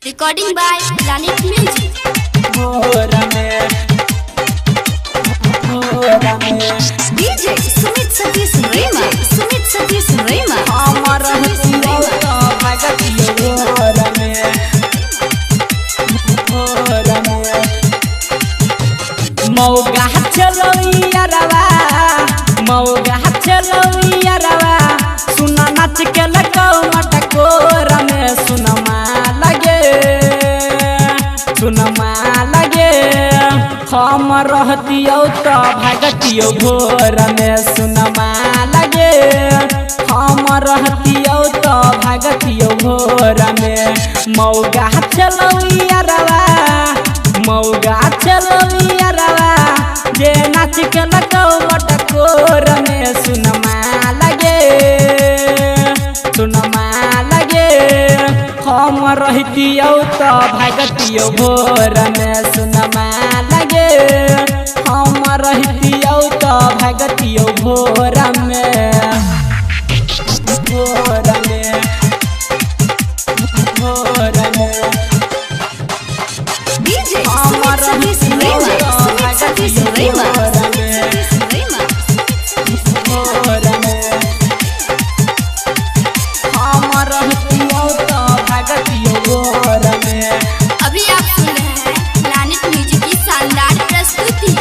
Recording by Planet Music. DJ Sumit Satish Rema. Sumit Satish Rema. मौगा चलो यारवा मौगा चलो यारवा सुना नाच के लगो मटकोर में सुनमा लगे हम रहतियो तो भागतियो भोर में सुनमा लगे हम रहतियो तो भागतियो भोर में मौगा चलो यारवा मौगा चलो यारवा जे नाच के लगो मटकोर में सुनमा लगे हम रहतियो तो भागतियो भोर में सुनमा लगे हम रहतियो तो भागतियो भोर में DJ Sumit Satish Rema. Sumit Satish Rema. अभी आप सुन रहे हैं प्लैनेट म्यूजिक की शानदार प्रस्तुति।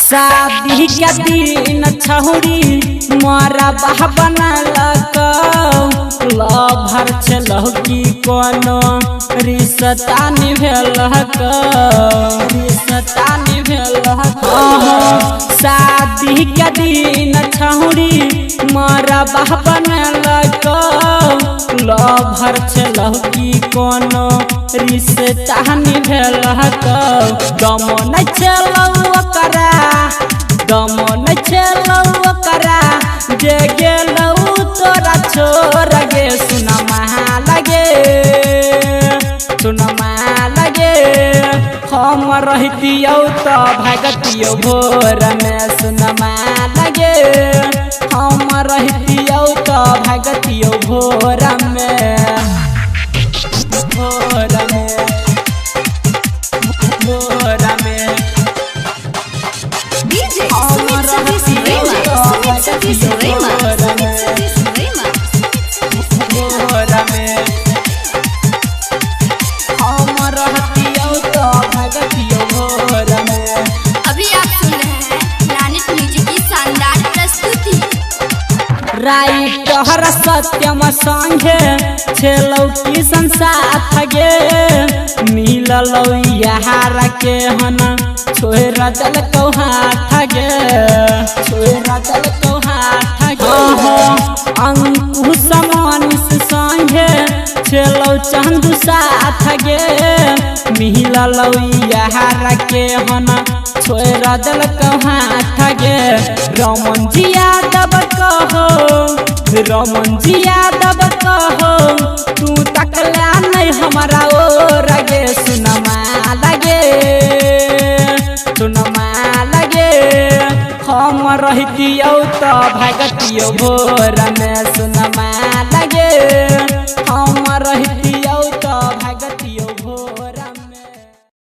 शादी के दिन छहुरी मोरा बाह बनलक लभर छलह की कोनो रिश्ता निभेलक शादी के दिन छहुरी मोरा बाह बनलक लभर छलह की कोनो रिश्ता निभेलक दम नहीं चलो करा जे गेलौ तोरा छोड़ गे सुनमा लगे हम रहतियो तो भागतियो भोर में सुनमा लगे हम रहतियो तो भागतियो भोर में DJ Sumit Satish Rema. Sumit Satish Rema. अभी आप सुन रहे हैं प्लैनेट म्यूजिक की शानदार प्रस्तुति। राइटर सत्यम संगे छेलौ की संसाथ गे मिललौ यार के हन छोरा चल को हाथ गे अंकुश मनीष संगे छेलौ चंदू साथ गे मिललौ यार के हन छोरा चल को हाथ गे रमन जी यादव कहो तू तकला नहीं हमारा ओर गे सुनमा लगे हम रहतियो तो भागतियो भोर में सुनमा लगे हम रहतियो तो भागतियो